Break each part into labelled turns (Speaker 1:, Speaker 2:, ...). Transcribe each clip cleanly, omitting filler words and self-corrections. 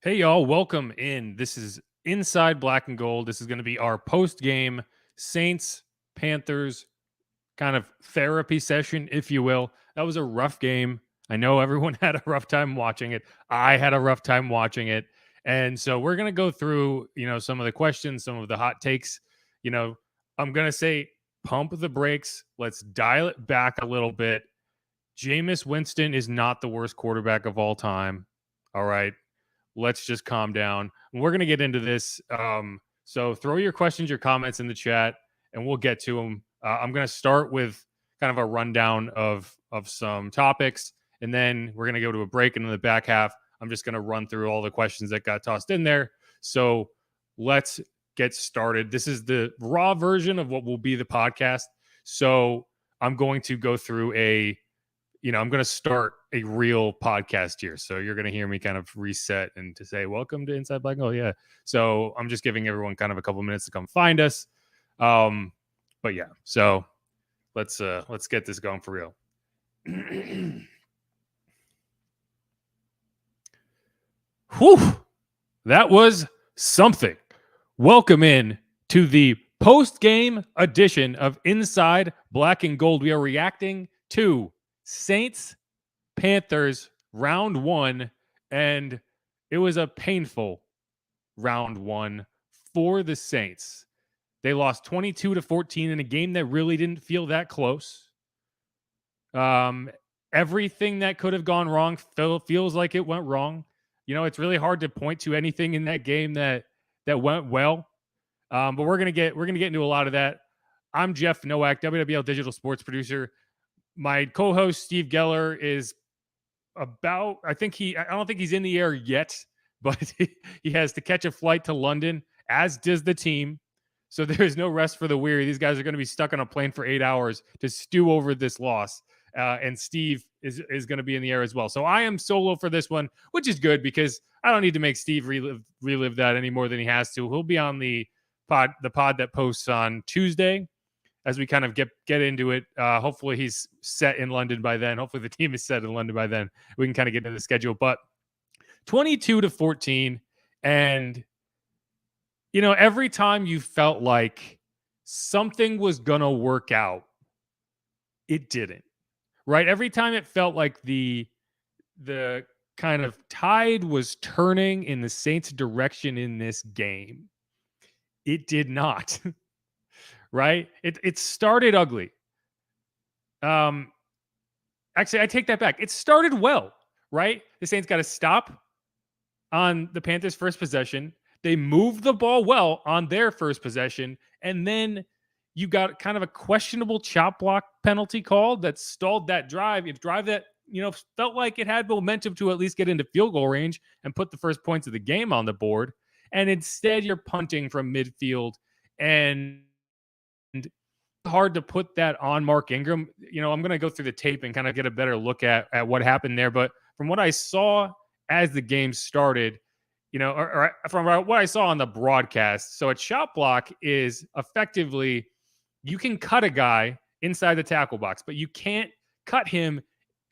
Speaker 1: Hey, y'all, welcome in. This is Inside Black and Gold. This is going to be our post game Saints-Panthers kind of therapy session, if you will. That was a rough game. I know everyone had a rough time watching it. I had a rough time watching it. And so we're going to go through, some of the questions, some of the hot takes. I'm going to say pump the brakes. Let's dial it back a little bit. Jameis Winston is not the worst quarterback of all time. All right. Let's just calm down. We're going to get into this. So throw your questions, your comments in the chat, and we'll get to them. I'm going to start with kind of a rundown of some topics, and then we're going to go to a break. And in the back half, I'm just going to run through all the questions that got tossed in there. So let's get started. This is the raw version of what will be the podcast. So I'm going to go through I'm going to start a real podcast here. So you're going to hear me kind of reset and to say, welcome to Inside Black. Oh, yeah. So I'm just giving everyone kind of a couple minutes to come find us. But yeah, so let's get this going for real. Whew, that was something. Welcome in to the post-game edition of Inside Black and Gold. We are reacting to Saints-Panthers round one, and it was a painful round one for the Saints. They lost 22-14 in a game that really didn't feel that close. Everything that could have gone wrong feels like it went wrong. It's really hard to point to anything in that game that went well. But we're gonna get into a lot of that. I'm Jeff Nowak, WWL digital sports producer. My co-host Steve Geller is I don't think he's in the air yet, but he has to catch a flight to London, as does the team. So there's no rest for the weary. These guys are going to be stuck on a plane for 8 hours to stew over this loss. And Steve is going to be in the air as well. So I am solo for this one, which is good because I don't need to make Steve relive that any more than he has to. He'll be on the pod that posts on Tuesday as we kind of get into it. Hopefully he's set in London by then. Hopefully the team is set in London by then. We can kind of get into the schedule. But 22-14, and every time you felt like something was gonna work out, it didn't. Right? Every time it felt like the kind of tide was turning in the Saints' direction in this game, it did not. Right? It started ugly. Actually, I take that back. It started well, right? The Saints got a stop on the Panthers' first possession. They moved the ball well on their first possession, and then you got kind of a questionable chop block penalty call that stalled that drive. A drive that, felt like it had momentum to at least get into field goal range and put the first points of the game on the board. And instead, you're punting from midfield, and hard to put that on Mark Ingram. I'm going to go through the tape and kind of get a better look at what happened there. But from what I saw as the game started, or from what I saw on the broadcast, so a chop block is effectively you can cut a guy inside the tackle box, but you can't cut him,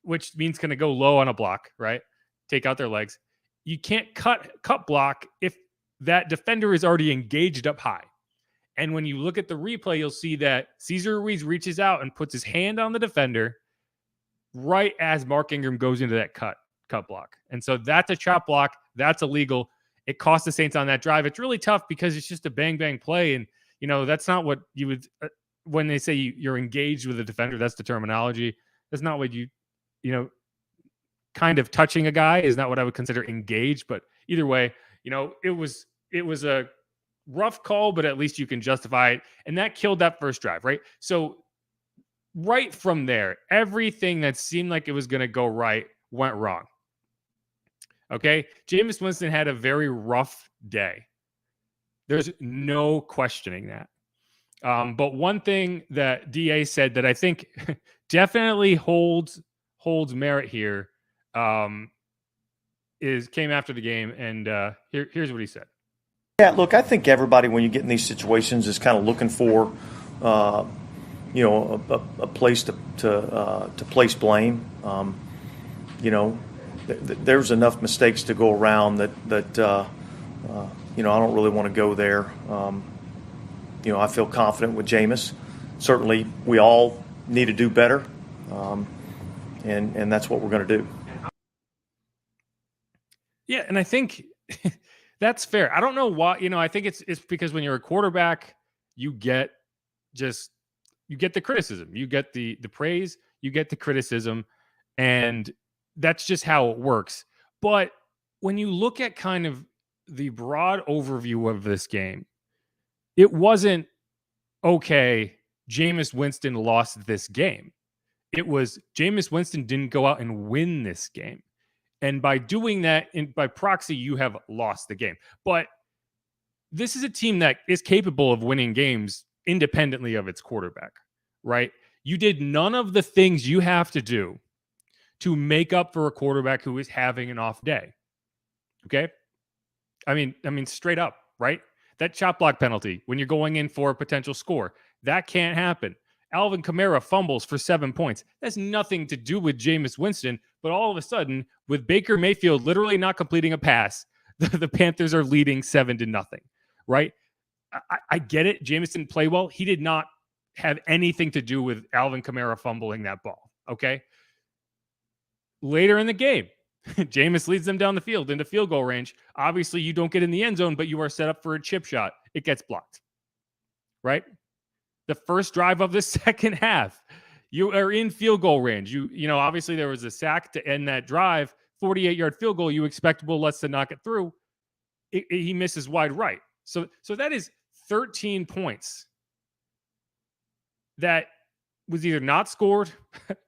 Speaker 1: which means going to go low on a block, right? Take out their legs. You can't cut block if that defender is already engaged up high. And when you look at the replay, you'll see that Cesar Ruiz reaches out and puts his hand on the defender right as Mark Ingram goes into that cut block. And so that's a chop block. That's illegal. It cost the Saints on that drive. It's really tough because it's just a bang, bang play. And, that's not what you would, when they say you're engaged with a defender, that's the terminology. That's not what kind of touching a guy is not what I would consider engaged. But either way, it was a rough call, but at least you can justify it. And that killed that first drive, right? So right from there, everything that seemed like it was going to go right went wrong. Okay? Jameis Winston had a very rough day. There's no questioning that. But one thing that DA said that I think definitely holds merit here came after the game. And here's what he said.
Speaker 2: Yeah, look, I think everybody, when you get in these situations, is kind of looking for, a place to place blame. there's enough mistakes to go around that I don't really want to go there. I feel confident with Jameis. Certainly, we all need to do better, and that's what we're going to do.
Speaker 1: Yeah, and I think that's fair. I don't know why. I think it's because when you're a quarterback, you get the criticism, you get the praise, you get the criticism, and that's just how it works. But when you look at kind of the broad overview of this game, it wasn't, okay, Jameis Winston lost this game. It was Jameis Winston didn't go out and win this game. And by doing that, by proxy, you have lost the game. But this is a team that is capable of winning games independently of its quarterback, right? You did none of the things you have to do to make up for a quarterback who is having an off day. Okay? I mean, straight up, right? That chop block penalty when you're going in for a potential score, that can't happen. Alvin Kamara fumbles for 7 points. That's nothing to do with Jameis Winston, but all of a sudden, with Baker Mayfield literally not completing a pass, the Panthers are leading 7-0, right? I get it. Jameis didn't play well. He did not have anything to do with Alvin Kamara fumbling that ball, okay? Later in the game, Jameis leads them down the field into field goal range. Obviously, you don't get in the end zone, but you are set up for a chip shot. It gets blocked, right? The first drive of the second half, you are in field goal range. Obviously there was a sack to end that drive, 48-yard field goal. You expect Will Lutz to knock it through. He misses wide right. So that is 13 points that was either not scored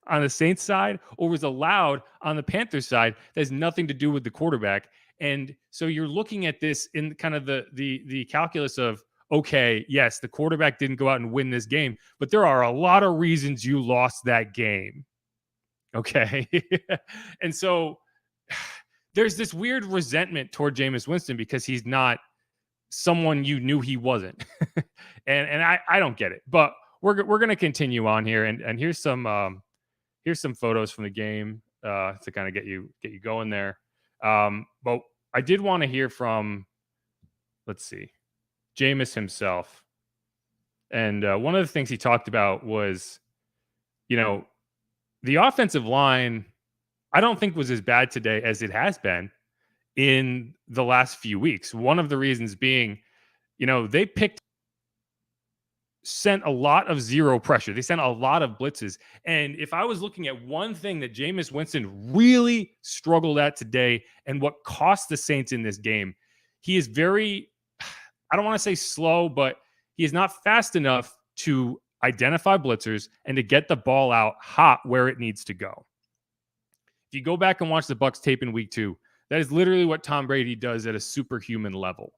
Speaker 1: on the Saints side or was allowed on the Panthers side. That has nothing to do with the quarterback. And so you're looking at this in kind of the calculus of, okay, yes, the quarterback didn't go out and win this game, but there are a lot of reasons you lost that game. Okay. And so there's this weird resentment toward Jameis Winston because he's not someone you knew he wasn't. and I don't get it, but we're going to continue on here. And here's some photos from the game to kind of get you going there. But I did want to hear from, let's see, Jameis himself. And one of the things he talked about was, the offensive line, I don't think was as bad today as it has been in the last few weeks. One of the reasons being, they sent a lot of zero pressure. They sent a lot of blitzes. And if I was looking at one thing that Jameis Winston really struggled at today and what cost the Saints in this game, he is very, I don't want to say slow, but he is not fast enough to identify blitzers and to get the ball out hot where it needs to go. If you go back and watch the Bucs tape in week 2, that is literally what Tom Brady does at a superhuman level.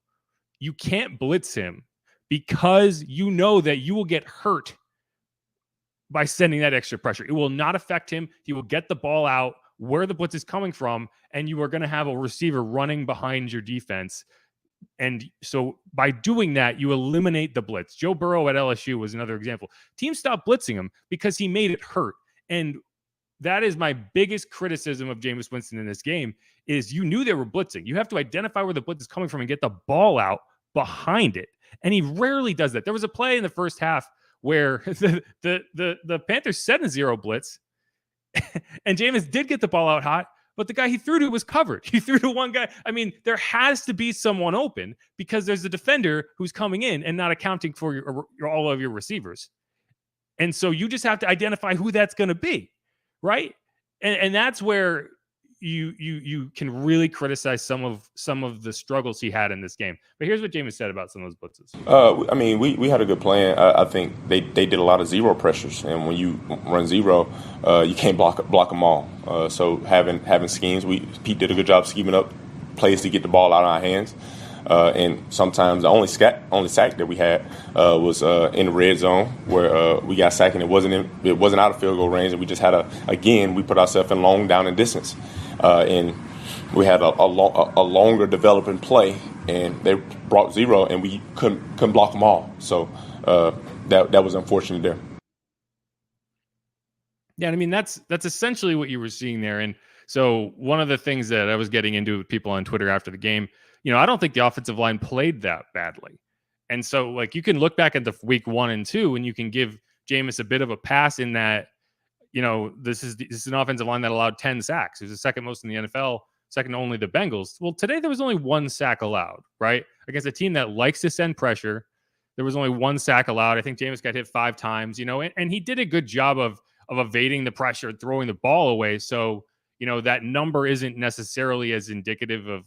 Speaker 1: You can't blitz him because you know that you will get hurt by sending that extra pressure. It will not affect him. He will get the ball out where the blitz is coming from, and you are going to have a receiver running behind your defense. And so by doing that, you eliminate the blitz. Joe Burrow at LSU was another example. Teams stopped blitzing him because he made it hurt. And that is my biggest criticism of Jameis Winston in this game is you knew they were blitzing. You have to identify where the blitz is coming from and get the ball out behind it. And he rarely does that. There was a play in the first half where the Panthers set a zero blitz and Jameis did get the ball out hot, but the guy he threw to was covered. He threw to one guy. I mean, there has to be someone open because there's a defender who's coming in and not accounting for all of your receivers. And so you just have to identify who that's going to be, right? And that's where you can really criticize some of the struggles he had in this game. But here's what Jameis said about some of those blitzes.
Speaker 3: We had a good plan. I think they did a lot of zero pressures, and when you run zero, you can't block them all. So having schemes, Pete did a good job scheming up plays to get the ball out of our hands. And sometimes the only sack that we had was in the red zone where we got sacked and it wasn't out of field goal range, and we just had we put ourselves in long down and distance, and we had a longer developing play, and they brought zero, and we couldn't block them all. So that was unfortunate there.
Speaker 1: Yeah, I mean that's essentially what you were seeing there, and So one of the things that I was getting into with people on Twitter after the game, I don't think the offensive line played that badly. And so like you can look back at the week 1 and 2 and you can give Jameis a bit of a pass in that, this is an offensive line that allowed 10 sacks. It was the second most in the NFL, second to only the Bengals. Well, today there was only 1 sack allowed, right? Against a team that likes to send pressure. There was only 1 sack allowed. I think Jameis got hit 5 times, and he did a good job of evading the pressure, throwing the ball away. So, that number isn't necessarily as indicative of,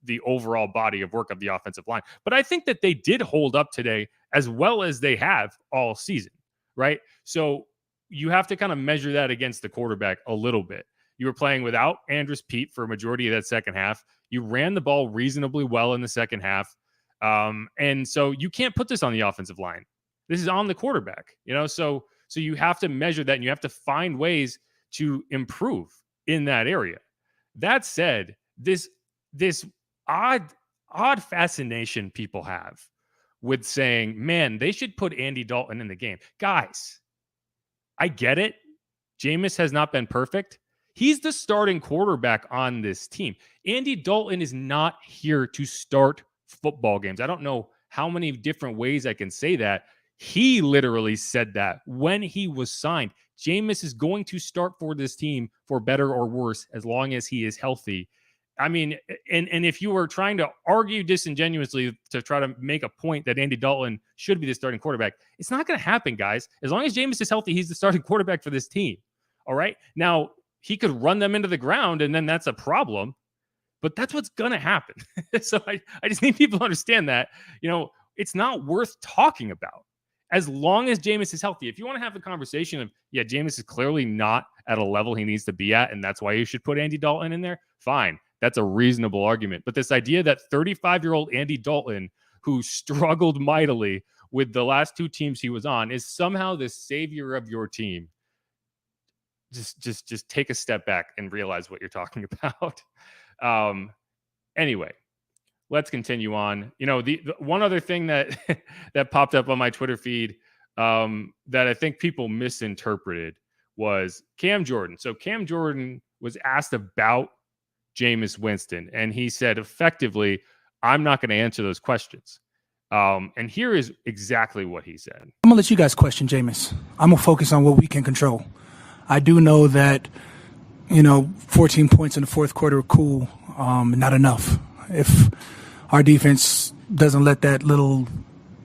Speaker 1: the overall body of work of the offensive line. But I think that they did hold up today as well as they have all season, right? So you have to kind of measure that against the quarterback a little bit. You were playing without Andrus Peat for a majority of that second half. You ran the ball reasonably well in the second half. And so you can't put this on the offensive line. This is on the quarterback, so you have to measure that and you have to find ways to improve in that area. That said, this odd fascination people have with saying, man, they should put Andy Dalton in the game. Guys, I get it. Jameis has not been perfect. He's the starting quarterback on this team. Andy Dalton is not here to start football games. I don't know how many different ways I can say that. He literally said that when he was signed. Jameis is going to start for this team for better or worse as long as he is healthy. I mean, and if you were trying to argue disingenuously to try to make a point that Andy Dalton should be the starting quarterback, it's not going to happen, guys. As long as Jameis is healthy, he's the starting quarterback for this team. All right. Now, he could run them into the ground, and then that's a problem. But that's what's going to happen. So I just need people to understand that, it's not worth talking about as long as Jameis is healthy. If you want to have the conversation of, yeah, Jameis is clearly not at a level he needs to be at, and that's why you should put Andy Dalton in there, fine. That's a reasonable argument. But this idea that 35-year-old Andy Dalton, who struggled mightily with the last 2 teams he was on, is somehow the savior of your team. Just take a step back and realize what you're talking about. Anyway, let's continue on. The one other thing that that popped up on my Twitter feed that I think people misinterpreted was Cam Jordan. So Cam Jordan was asked about Jameis Winston, and he said effectively, I'm not going to answer those questions. And here is exactly what he said.
Speaker 4: I'm going to let you guys question Jameis. I'm going to focus on what we can control. I do know that, 14 points in the fourth quarter are cool, not enough. If our defense doesn't let that little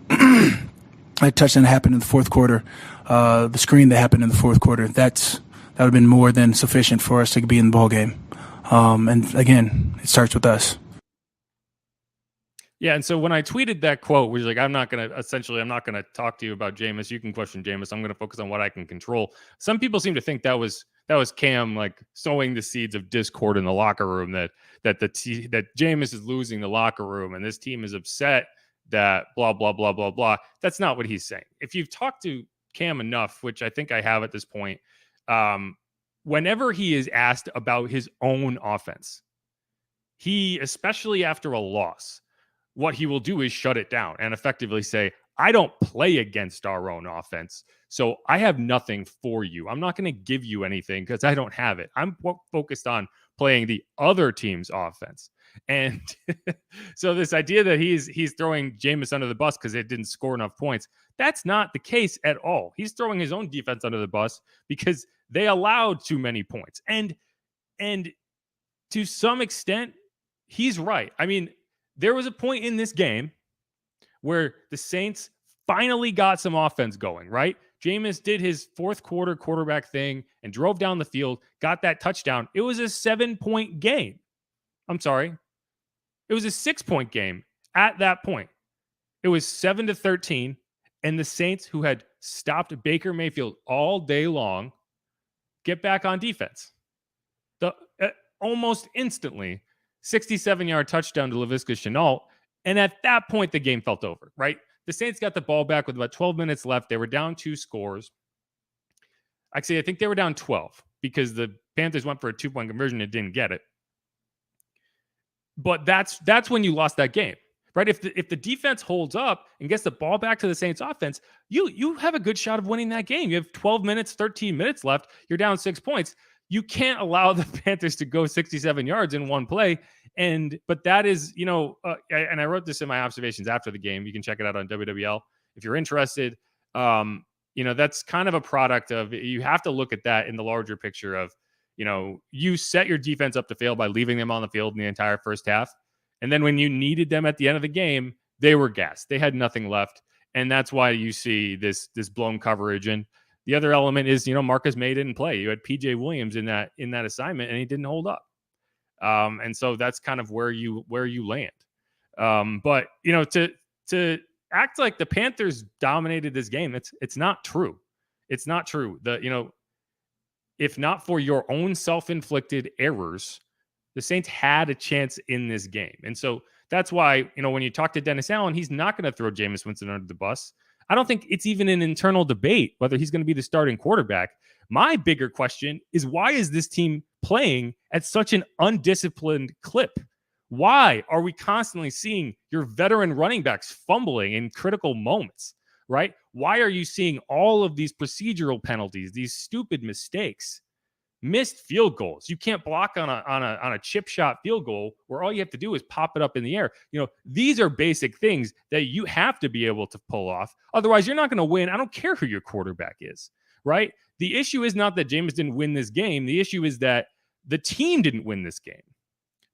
Speaker 4: that touchdown happen in the fourth quarter, the screen that happened in the fourth quarter, that would have been more than sufficient for us to be in the ball game. And again, it starts with us.
Speaker 1: Yeah, and so when I tweeted that quote, which was like, I'm not going to talk to you about Jameis. You can question Jameis. I'm going to focus on what I can control. Some people seem to think that was Cam like sowing the seeds of discord in the locker room, that Jameis is losing the locker room and this team is upset that blah, blah, blah, blah, blah. That's not what he's saying. If you've talked to Cam enough, which I think I have at this point, whenever he is asked about his own offense, he, especially after a loss, what he will do is shut it down and effectively say, I don't play against our own offense, so I have nothing for you. I'm not going to give you anything because I don't have it. I'm focused on playing the other team's offense. And so this idea that he's throwing Jameis under the bus because it didn't score enough points, that's not the case at all. He's throwing his own defense under the bus because they allowed too many points. And to some extent, he's right. I mean, there was a point in this game where the Saints finally got some offense going, right? Jameis did his fourth quarter quarterback thing and drove down the field, got that touchdown. It was a 7-point game. I'm sorry. It was a 6-point game at that point. It was 7-13, and the Saints, who had stopped Baker Mayfield all day long, get back on defense. Almost instantly, 67-yard touchdown to Laviska Shenault. And at that point, the game felt over, right? The Saints got the ball back with about 12 minutes left. They were down 2 scores. Actually, I think they were down 12 because the Panthers went for a 2-point conversion and didn't get it. But that's when you lost that game, right? If the defense holds up and gets the ball back to the Saints offense, you have a good shot of winning that game. You have 12 minutes, 13 minutes left. You're down 6 points. you can't allow the Panthers to go 67 yards in one play. But that is, and I wrote this in my observations after the game. You can check it out on WWL if you're interested. That's kind of a product of, you have to look at that in the larger picture of, you set your defense up to fail by leaving them on the field in the entire first half. And then when you needed them at the end of the game, they were gassed. They had nothing left. And that's why you see this blown coverage. And the other element is, Marcus May didn't play. You had PJ Williams in that assignment, and he didn't hold up. And so that's kind of where you land. But to act like the Panthers dominated this game, it's not true. It's not true. If not for your own self-inflicted errors, the Saints had a chance in this game. And so that's why, when you talk to Dennis Allen, he's not going to throw Jameis Winston under the bus. I don't think it's even an internal debate whether he's going to be the starting quarterback. My bigger question is, why is this team playing at such an undisciplined clip? Why are we constantly seeing your veteran running backs fumbling in critical moments, right? Why are you seeing all of these procedural penalties, these stupid mistakes? Missed field goals. You can't block on a chip shot field goal where all you have to do is pop it up in the air. These are basic things that you have to be able to pull off. Otherwise, you're not going to win. I don't care who your quarterback is, right? The issue is not that Jameis didn't win this game. The issue is that the team didn't win this game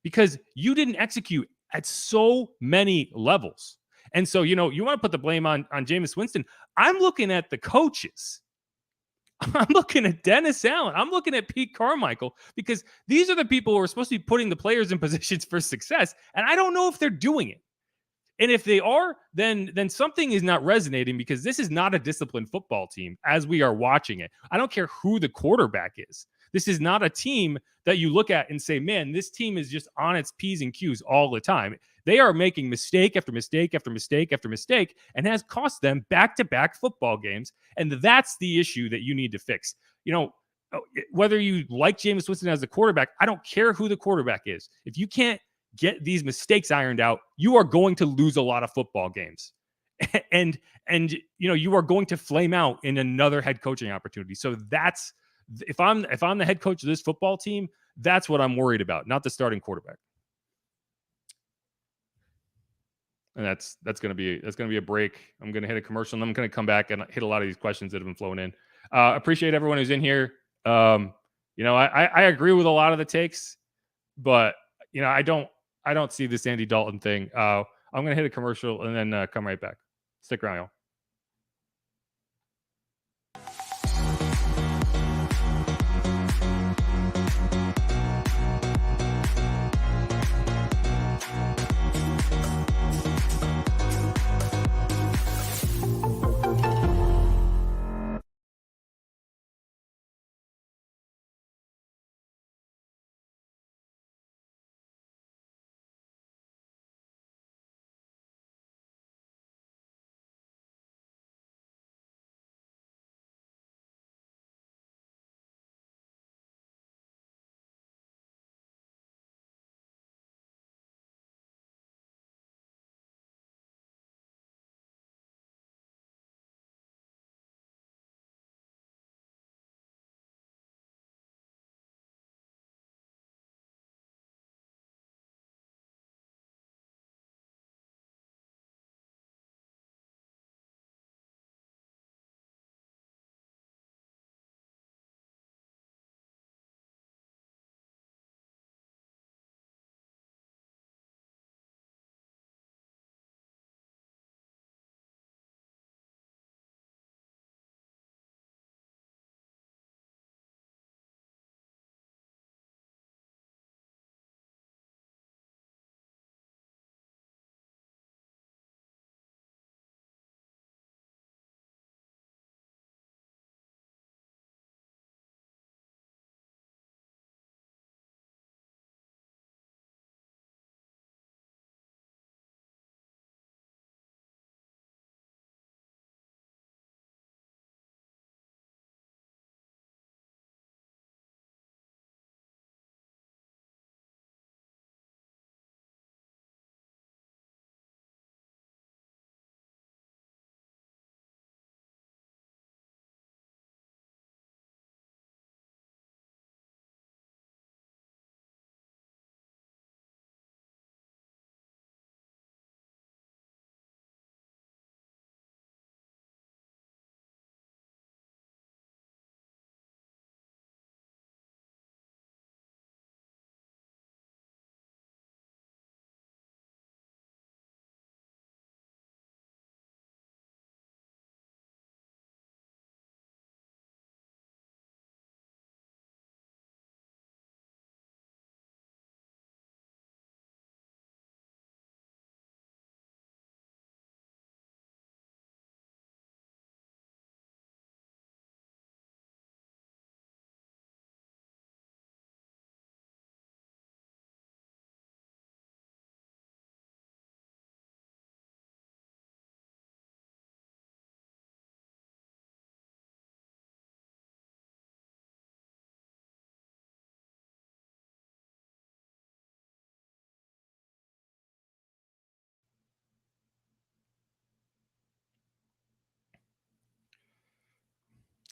Speaker 1: because you didn't execute at so many levels. And so, you want to put the blame on Jameis Winston. I'm looking at the coaches. I'm looking at Dennis Allen. I'm looking at Pete Carmichael, because these are the people who are supposed to be putting the players in positions for success. And I don't know if they're doing it. And if they are, then something is not resonating, because this is not a disciplined football team as we are watching it. I don't care who the quarterback is. This is not a team that you look at and say, man, this team is just on its P's and Q's all the time. They are making mistake after mistake after mistake after mistake, and has cost them back-to-back football games. And that's the issue that you need to fix. Whether you like Jameis Winston as the quarterback, I don't care who the quarterback is. If you can't get these mistakes ironed out, you are going to lose a lot of football games. and you are going to flame out in another head coaching opportunity. So that's, if I'm the head coach of this football team, that's what I'm worried about, not the starting quarterback. And that's going to be a break. I'm going to hit a commercial, and I'm going to come back and hit a lot of these questions that have been flowing in. Appreciate everyone who's in here. I agree with a lot of the takes, but I don't see this Andy Dalton thing. I'm going to hit a commercial and then come right back. Stick around, y'all.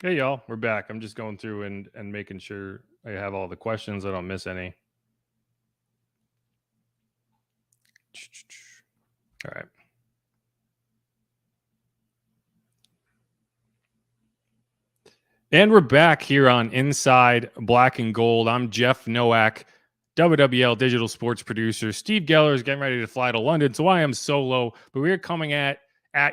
Speaker 1: Hey, y'all. We're back. I'm just going through and making sure I have all the questions. I don't miss any. All right. And we're back here on Inside Black and Gold. I'm Jeff Nowak, WWL digital sports producer. Steve Geller is getting ready to fly to London, so I am solo. But we're coming at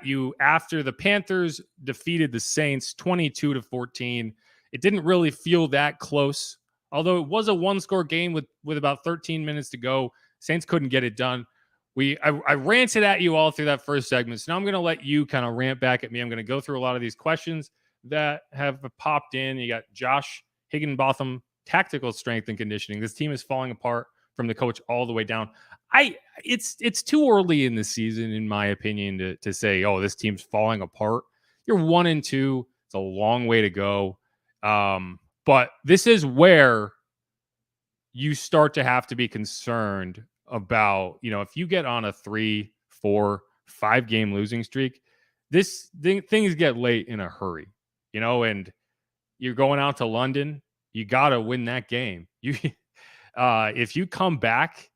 Speaker 1: you after the Panthers defeated the Saints 22-14. It didn't really feel that close, although it was a one-score game with about 13 minutes to go. Saints couldn't get it done. I ranted at you all through that first segment, so now I'm going to let you kind of rant back at me. I'm going to go through a lot of these questions that have popped in. You got Josh Higginbotham, tactical strength and conditioning. This team is falling apart from the coach all the way down. It's too early in the season, in my opinion, to say, oh, this team's falling apart. You're 1-2. It's a long way to go. But this is where you start to have to be concerned about, if you get on a 3, 4, 5 game losing streak, things get late in a hurry. And you're going out to London, you got to win that game. If you come back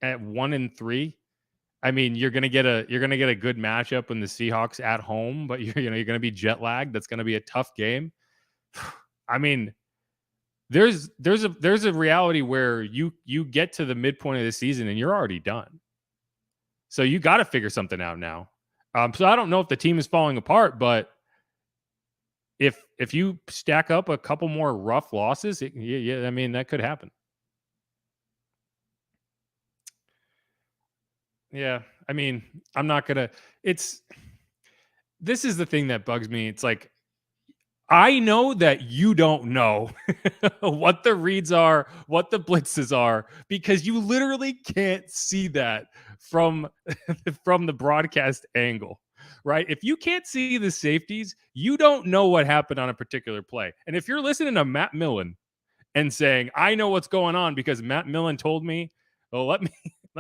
Speaker 1: at 1-3, I mean, you're going to get a good matchup in the Seahawks at home, but you're going to be jet lagged. That's going to be a tough game. I mean, there's a reality where you get to the midpoint of the season and you're already done. So you got to figure something out now. So I don't know if the team is falling apart, but if you stack up a couple more rough losses, I mean, that could happen. Yeah, I mean, I'm not going to this is the thing that bugs me. It's like, I know that you don't know what the reads are, what the blitzes are, because you literally can't see that from the broadcast angle, right? If you can't see the safeties, you don't know what happened on a particular play. And if you're listening to Matt Millen and saying, I know what's going on because Matt Millen told me, well, let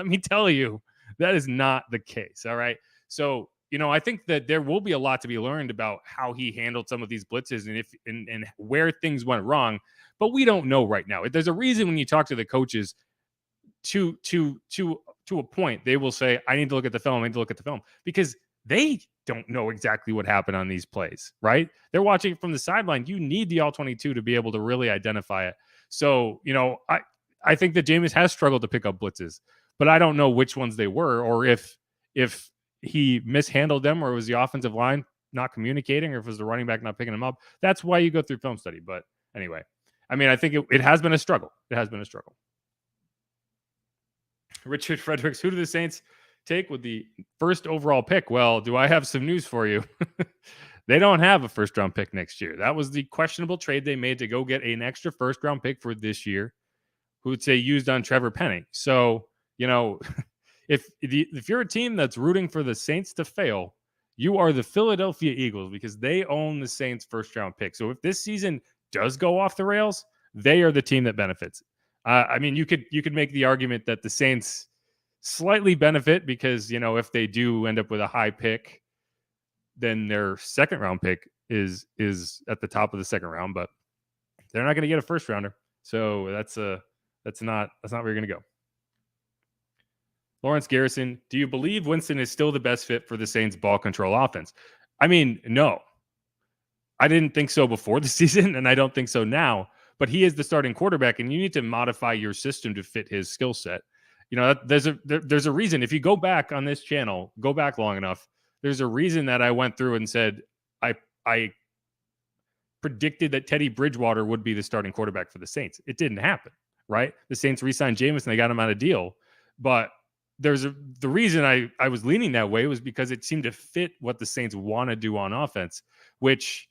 Speaker 1: me tell you, that is not the case. All right. So, I think that there will be a lot to be learned about how he handled some of these blitzes and where things went wrong, but we don't know right now. There's a reason when you talk to the coaches to a point, they will say, I need to look at the film. I need to look at the film, because they don't know exactly what happened on these plays, right? They're watching it from the sideline. You need the all 22 to be able to really identify it. So, I think that Jameis has struggled to pick up blitzes, but I don't know which ones they were, or if he mishandled them, or it was the offensive line not communicating, or if it was the running back not picking them up. That's why you go through film study. But anyway, I mean, I think it has been a struggle. It has been a struggle. Richard Fredericks, who do the Saints take with the first overall pick? Well, do I have some news for you? They don't have a first round pick next year. That was the questionable trade they made to go get an extra first round pick for this year, who would say used on Trevor Penning. So, if you're a team that's rooting for the Saints to fail, you are the Philadelphia Eagles, because they own the Saints' first round pick. So if this season does go off the rails, they are the team that benefits. I mean, you could make the argument that the Saints slightly benefit because, if they do end up with a high pick, then their second round pick is at the top of the second round, but they're not going to get a first rounder. So that's not where you're going to go. Lawrence Garrison, do you believe Winston is still the best fit for the Saints' ball control offense? I mean, no. I didn't think so before the season, and I don't think so now. But he is the starting quarterback, and you need to modify your system to fit his skill set. There's a reason. If you go back on this channel, go back long enough, there's a reason that I went through and said I predicted that Teddy Bridgewater would be the starting quarterback for the Saints. It didn't happen, right? The Saints re-signed Jameis, and they got him out of deal. But the reason I was leaning that way was because it seemed to fit what the Saints want to do on offense, which,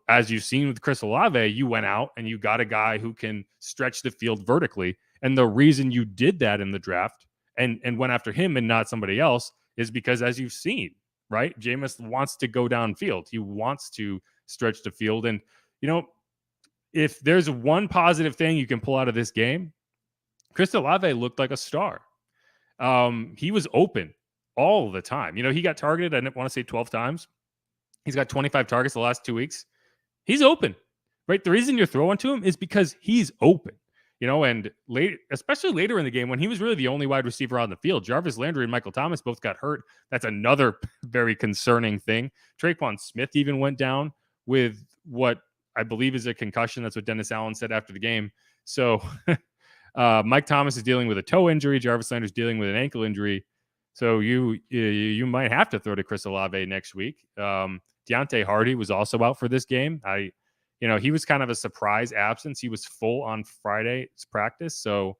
Speaker 1: as you've seen with Chris Olave, you went out and you got a guy who can stretch the field vertically. And the reason you did that in the draft and went after him and not somebody else is because, as you've seen, right, Jameis wants to go downfield. He wants to stretch the field. And, if there's one positive thing you can pull out of this game, Chris Olave looked like a star. He was open all the time. He got targeted, I want to say 12 times. He's got 25 targets the last 2 weeks. he's open, right? The reason you're throwing to him is because he's open, and especially later in the game when he was really the only wide receiver on the field. Jarvis Landry and Michael Thomas both got hurt. That's another very concerning thing. Traquan Smith even went down with what I believe is a concussion. That's what Dennis Allen said after the game. So Mike Thomas is dealing with a toe injury. Jarvis Landry's dealing with an ankle injury. So you might have to throw to Chris Olave next week. Deontay Hardy was also out for this game. He was kind of a surprise absence. He was full on Friday's practice. So,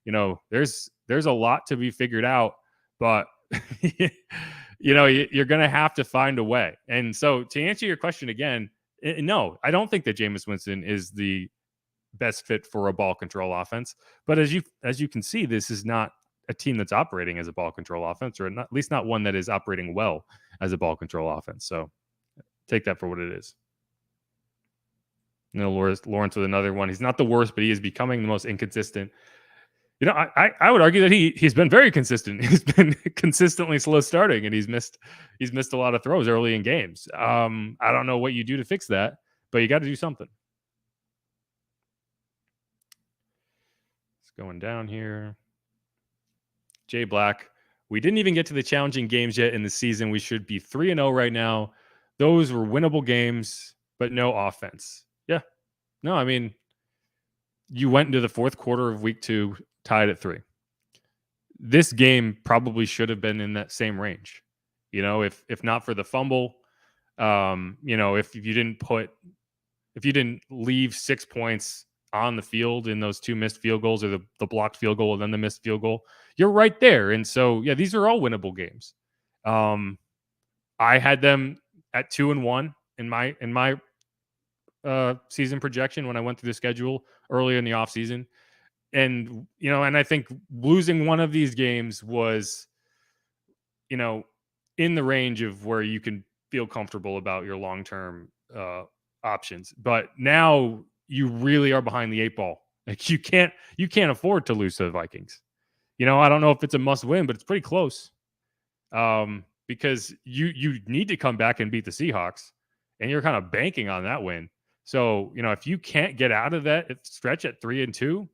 Speaker 1: there's a lot to be figured out, but you're going to have to find a way. And so to answer your question again, no, I don't think that Jameis Winston is the best fit for a ball control offense. But as you can see, this is not a team that's operating as a ball control offense, or at least not one that is operating well as a ball control offense. So take that for what it is. Lawrence with another one. He's not the worst, but he is becoming the most inconsistent. I would argue that he's been very consistent. He's been consistently slow starting, and he's missed a lot of throws early in games. I don't know what you do to fix that, but you got to do something. It's going down here. Jay Black, we didn't even get to the challenging games yet in the season. We should be 3-0 right now. Those were winnable games, but no offense. Yeah. No, I mean, you went into the fourth quarter of week 2 tied at 3. This game probably should have been in that same range. If not for the fumble, if you didn't leave 6 points on the field in those 2 missed field goals, or the blocked field goal and then the missed field goal, you're right there. And so, yeah, these are all winnable games. I had them at 2-1 in my season projection when I went through the schedule earlier in the offseason. And, and I think losing one of these games was, in the range of where you can feel comfortable about your long-term options. But now you really are behind the 8 ball. Like you can't afford to lose to the Vikings. I don't know if it's a must win, but it's pretty close. Because you need to come back and beat the Seahawks, and you're kind of banking on that win. So, if you can't get out of that stretch at 3-2,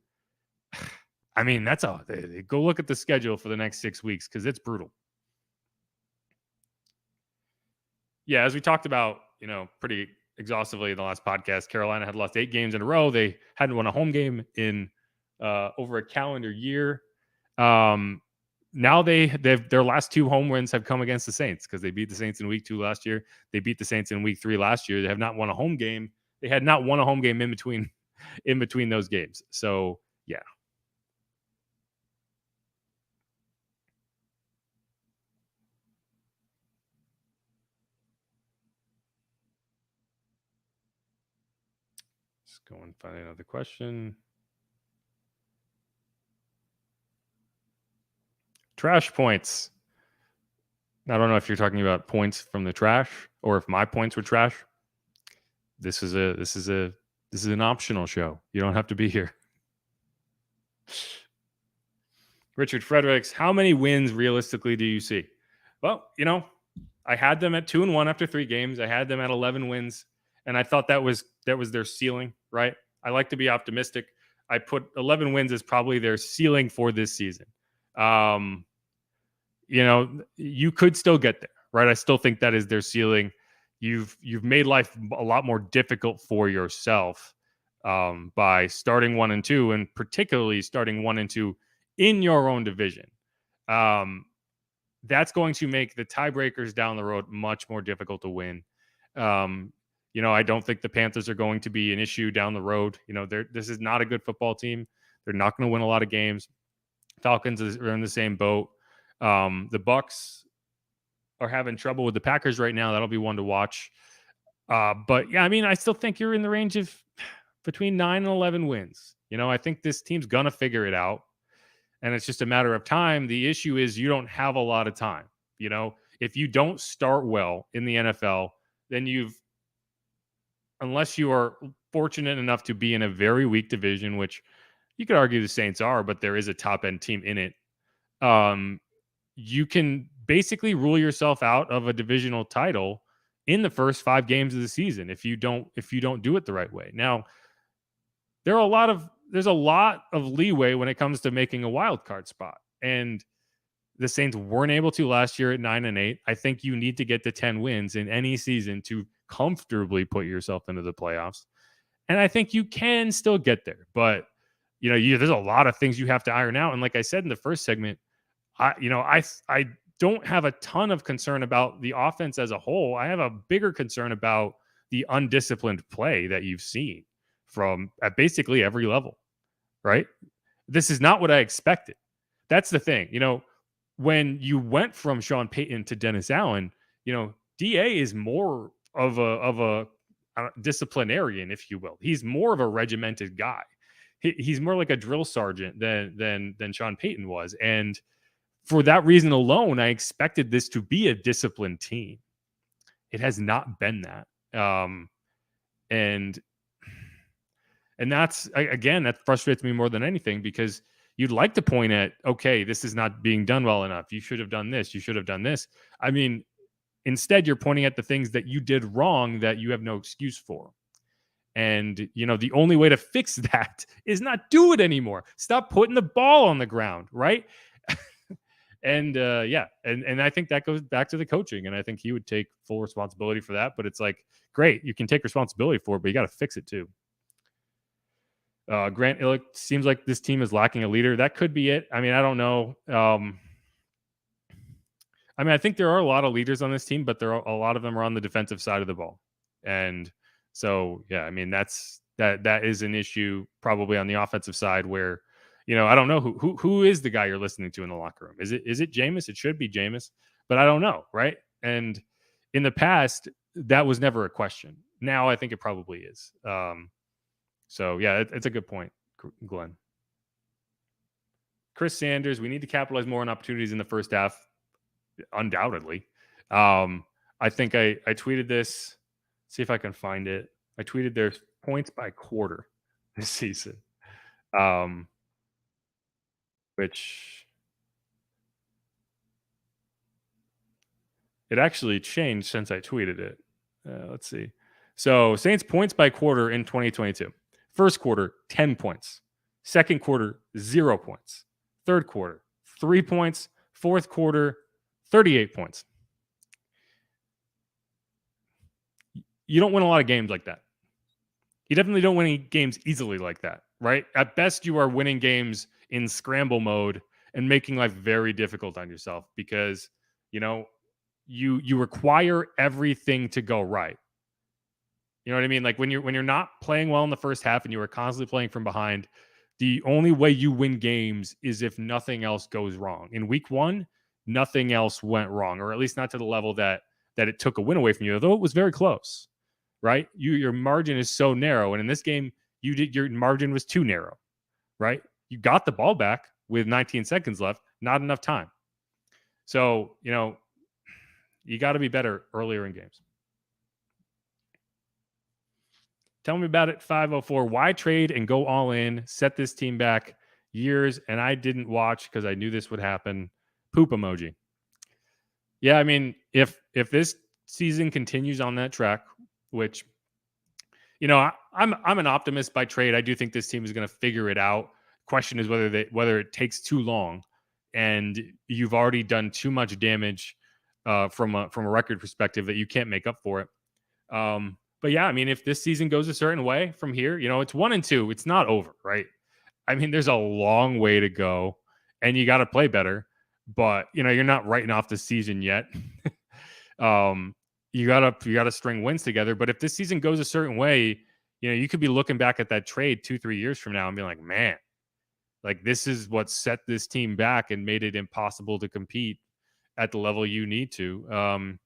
Speaker 1: I mean, that's all. Go look at the schedule for the next 6 weeks, because it's brutal. Yeah, as we talked about, pretty exhaustively in the last podcast, Carolina had lost 8 games in a row. They hadn't won a home game in over a calendar year. Now their last 2 home wins have come against the Saints, because they beat the Saints in week 2 last year. They beat the Saints in week 3 last year. They have not won a home game. They had not won a home game in between those games. So yeah. Let's go and find another question. Trash points. I don't know if you're talking about points from the trash or if my points were trash. This is an optional show. You don't have to be here. Richard Fredericks, how many wins realistically do you see? Well, I had them at 2-1 after 3 games. I had them at 11 wins, and I thought that was their ceiling, right? I like to be optimistic. I put 11 wins as probably their ceiling for this season. You could still get there, right? I still think that is their ceiling. You've made life a lot more difficult for yourself by starting 1-2, and particularly starting 1-2 in your own division. That's going to make the tiebreakers down the road much more difficult to win. I don't think the Panthers are going to be an issue down the road. This is not a good football team. They're not going to win a lot of games. Falcons are in the same boat. The Bucks are having trouble with the Packers right now. That'll be one to watch. But yeah, I mean, I still think you're in the range of between 9 and 11 wins. I think this team's going to figure it out, and it's just a matter of time. The issue is you don't have a lot of time. If you don't start well in the NFL, then unless you are fortunate enough to be in a very weak division, which you could argue the Saints are, but there is a top end team in it. You can basically rule yourself out of a divisional title in the first 5 games of the season if you don't do it the right way. Now, there's a lot of leeway when it comes to making a wild card spot, and the Saints weren't able to last year at 9-8. I think you need to get to 10 wins in any season to comfortably put yourself into the playoffs. And I think you can still get there, but there's a lot of things you have to iron out. And like I said in the first segment, I don't have a ton of concern about the offense as a whole. I have a bigger concern about the undisciplined play that you've seen from at basically every level, right? This is not what I expected. That's the thing. When you went from Sean Payton to Dennis Allen, DA is more of a disciplinarian, if you will. He's more of a regimented guy. He's more like a drill sergeant than Sean Payton was. And for that reason alone, I expected this to be a disciplined team. It has not been that. And that's, again, that frustrates me more than anything, because you'd like to point at, okay, this is not being done well enough. You should have done this. You should have done this. I mean, instead, you're pointing at the things that you did wrong that you have no excuse for. And, the only way to fix that is not do it anymore. Stop putting the ball on the ground, right? And I think that goes back to the coaching. And I think he would take full responsibility for that. But it's like, great, you can take responsibility for it, but you got to fix it too. Grant Illick, seems like this team is lacking a leader. That could be it. I mean, I don't know. I think there are a lot of leaders on this team, but a lot of them are on the defensive side of the ball. And so, yeah, that is an issue probably on the offensive side where, I don't know who is the guy you're listening to in the locker room. Is it Jameis? It should be Jameis, but I don't know. Right. And in the past, that was never a question. Now I think it probably is. So yeah, it's a good point, Glenn. Chris Sanders, we need to capitalize more on opportunities in the first half. Undoubtedly. I think I tweeted this. See if I can find it. I tweeted their points by quarter this season. Which it actually changed since I tweeted it. Let's see. So Saints points by quarter in 2022. First quarter, 10 points. Second quarter, 0 points. Third quarter, 3 points. Fourth quarter, 38 points. You don't win a lot of games like that. You definitely don't win any games easily like that, right? At best, you are winning games in scramble mode and making life very difficult on yourself because, you require everything to go right. You know what I mean? Like when you're not playing well in the first half and you are constantly playing from behind, the only way you win games is if nothing else goes wrong. In week 1, nothing else went wrong, or at least not to the level that it took a win away from you, although it was very close, right? Your margin is so narrow. And in this game, your margin was too narrow, right? You got the ball back with 19 seconds left, not enough time. So, you got to be better earlier in games. Tell me about it, 504. Why trade and go all in? Set this team back years, and I didn't watch because I knew this would happen. Poop emoji. Yeah, I mean, if this season continues on that track, which, I'm an optimist by trade. I do think this team is going to figure it out. Question is whether it takes too long, and you've already done too much damage from a record perspective that you can't make up for it. But yeah, I mean, if this season goes a certain way from here, it's 1-2. It's not over, right? I mean, there's a long way to go, and you got to play better. But you're not writing off the season yet. You gotta string wins together. But if this season goes a certain way, you could be looking back at that trade 2-3 years from now and be like, man, like this is what set this team back and made it impossible to compete at the level you need to.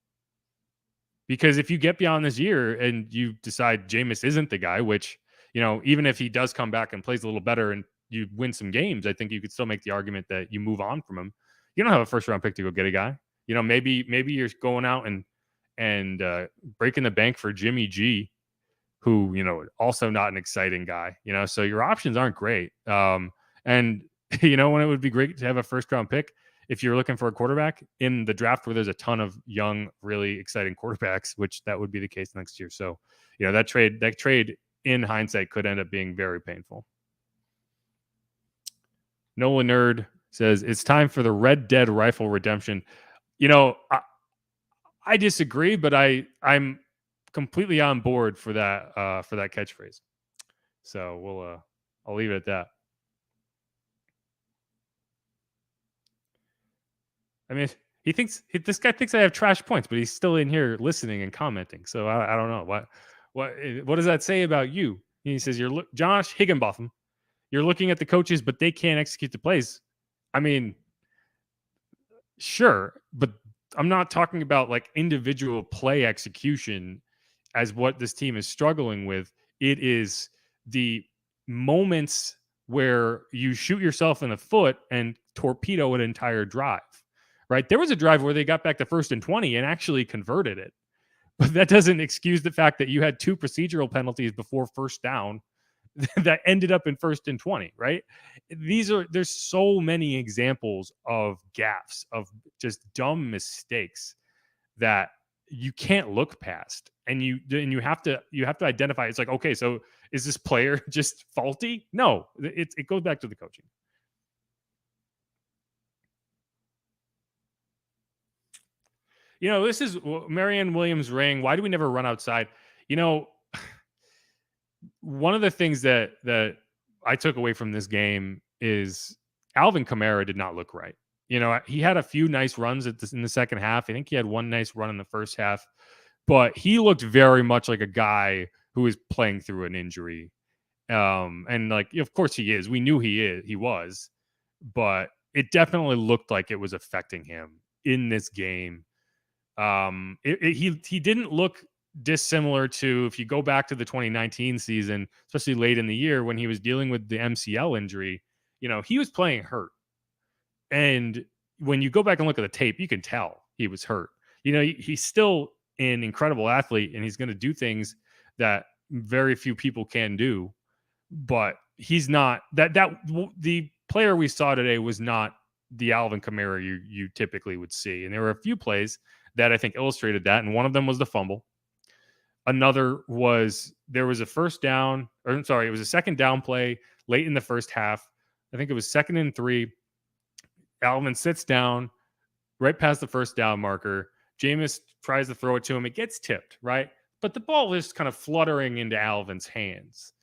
Speaker 1: Because if you get beyond this year and you decide Jameis isn't the guy, which, even if he does come back and plays a little better and you win some games, I think you could still make the argument that you move on from him. You don't have a first round pick to go get a guy. Maybe you're going out and breaking the bank for Jimmy G, who, also not an exciting guy, so your options aren't great. And when it would be great to have a first round pick if you're looking for a quarterback in the draft where there's a ton of young, really exciting quarterbacks, which that would be the case next year. So, that trade in hindsight could end up being very painful. Nolan Nerd says it's time for the Red Dead rifle redemption. I disagree, but I'm completely on board for that catchphrase. So I'll leave it at that. I mean, this guy thinks I have trash points, but he's still in here listening and commenting. So I don't know what does that say about you? He says Josh Higginbotham. You're looking at the coaches, but they can't execute the plays. I mean, sure, but I'm not talking about like individual play execution as what this team is struggling with. It is the moments where you shoot yourself in the foot and torpedo an entire drive, right? There was a drive where they got back to 1st and 20 and actually converted it. But that doesn't excuse the fact that you had 2 procedural penalties before first down that ended up in 1st and 20, right? There's so many examples of gaffes, of just dumb mistakes that you can't look past, and you have to identify. It's like, okay, so is this player just faulty? No, it goes back to the coaching. This is Marianne Williams ring. Why do we never run outside? One of the things that I took away from this game is Alvin Kamara did not look right. He had a few nice runs in the second half. I think he had one nice run in the first half, but he looked very much like a guy who was playing through an injury. And like, of course he is. We knew he was, but it definitely looked like it was affecting him in this game. He didn't look dissimilar to, if you go back to the 2019 season, especially late in the year when he was dealing with the MCL injury. He was playing hurt. And when you go back and look at the tape, you can tell he was hurt. He's still an incredible athlete, and he's going to do things that very few people can do. But he's not the player we saw today was not the Alvin Kamara you typically would see. And there were a few plays that I think illustrated that, and one of them was the fumble. Another was there was a it was a second down play late in the first half. I think it was 2nd and 3. Alvin sits down right past the first down marker. Jameis tries to throw it to him. It gets tipped, right? But the ball is kind of fluttering into Alvin's hands.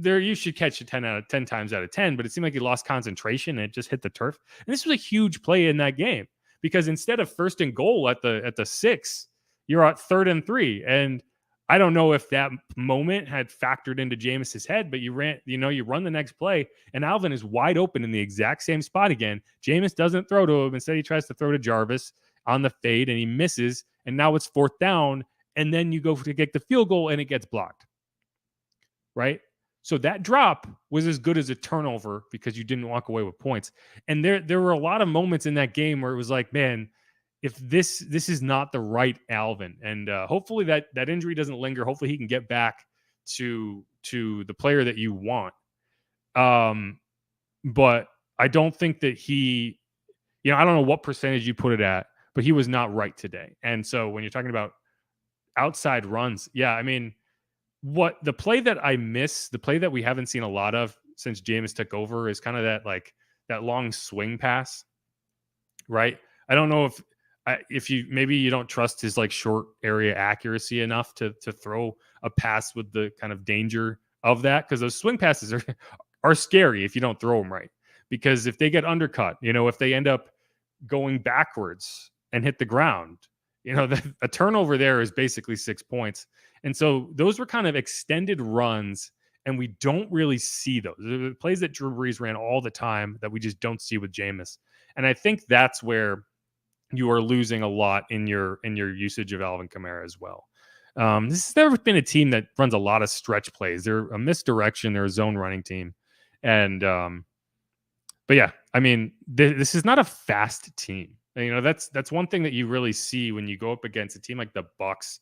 Speaker 1: You should catch it 10 times out of 10, but it seemed like he lost concentration and it just hit the turf. And this was a huge play in that game, because instead of 1st and goal at the 6, you're at 3rd and 3. And I don't know if that moment had factored into Jameis's head, but you run the next play, and Alvin is wide open in the exact same spot again. Jameis doesn't throw to him. Instead, he tries to throw to Jarvis on the fade, and he misses. And now it's 4th down, and then you go to get the field goal, and it gets blocked. Right? So that drop was as good as a turnover because you didn't walk away with points. And there were a lot of moments in that game where it was like, man, if this is not the right Alvin, and hopefully that injury doesn't linger. Hopefully he can get back to the player that you want. But I don't think that I don't know what percentage you put it at, but he was not right today. And so when you're talking about outside runs, yeah, I mean, the play that I miss, the play that we haven't seen a lot of since Jameis took over, is kind of that long swing pass, right? I don't know if you don't trust his like short area accuracy enough to throw a pass with the kind of danger of that, because those swing passes are scary if you don't throw them right, because if they get undercut, if they end up going backwards and hit the ground, a turnover there is basically 6 points. And so those were kind of extended runs, and we don't really see those. The plays that Drew Brees ran all the time that we just don't see with Jameis. And I think that's where you are losing a lot in your usage of Alvin Kamara as well. This has never been a team that runs a lot of stretch plays. They're a misdirection. They're a zone running team. And, but yeah, I mean, this is not a fast team. And, that's one thing that you really see when you go up against a team like the Bucs.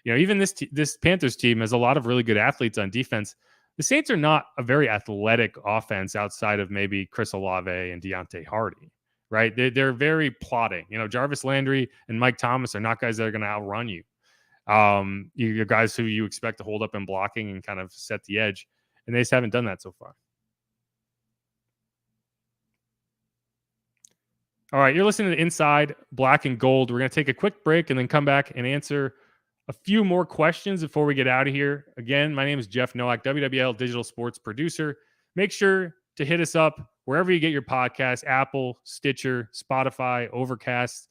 Speaker 1: Even this Panthers team has a lot of really good athletes on defense. The Saints are not a very athletic offense outside of maybe Chris Olave and Deontay Hardy, right? They're very plotting. Jarvis Landry and Mike Thomas are not guys that are going to outrun you. You're guys who you expect to hold up in blocking and kind of set the edge, and they just haven't done that so far. All right, you're listening to Inside Black and Gold. We're going to take a quick break and then come back and answer a few more questions before we get out of here. Again, my name is Jeff Nowak, WWL Digital Sports Producer. Make sure to hit us up wherever you get your podcasts, Apple, Stitcher, Spotify, Overcast,